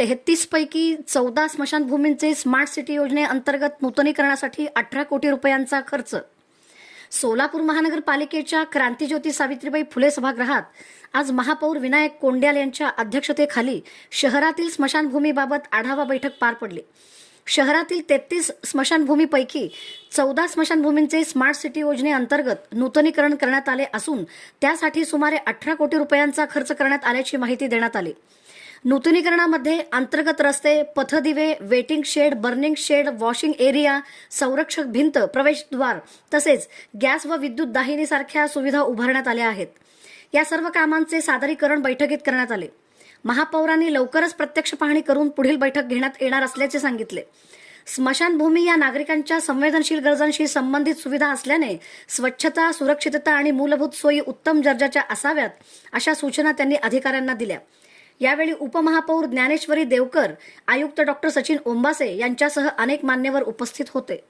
33 पैकी 14 स्मशानभूमींचे smart city योजनेअंतर्गत नूतनीकरणासाठी 18 कोटी रुपयांचा खर्च. सोलापूर महानगरपालिकेच्या क्रांतिज्योती सावित्रीबाई फुले सभागृहात आज महापौर विनायक कोंड्याल यांच्या अध्यक्षतेखाली शहरातील स्मशानभूमीबाबत आढावा बैठक पार पडली. शहरातील 33 स्मशानभूमीपैकी 14 स्मशानभूमींचे स्मार्ट सिटी योजनेअंतर्गत नूतनीकरण करण्यात आले असून त्यासाठी सुमारे 18 कोटी रुपयांचा खर्च करण्यात आल्याची माहिती देण्यात आली. नूतनीकरणामध्ये अंतर्गत रस्ते, पथदिवे, waiting shed, burning shed, washing area, संरक्षक भिंत, प्रवेशद्वार तसेच गॅस व विद्युत दाहिनीसारख्या सुविधा उभारण्यात आल्या आहेत. या सर्व कामांचे सादरीकरण बैठकीत करण्यात आले. महापौरांनी लवकरच प्रत्यक्ष पाहणी करून पुढील बैठक घेण्यात येणार असल्याचे सांगितले. स्मशानभूमी या नागरिकांच्या संवेदनशील गरजांशी संबंधित सुविधा असल्याने स्वच्छता, सुरक्षितता आणि मूलभूत सोयी उत्तम दर्जाच्या असाव्यात अशा सूचना त्यांनी अधिकाऱ्यांना दिल्या. यावेळी उपमहापौर ज्ञानेश्वरी देवकर, आयुक्त डॉक्टर सचिन ओंबासे यांच्यासह अनेक मान्यवर उपस्थित होते.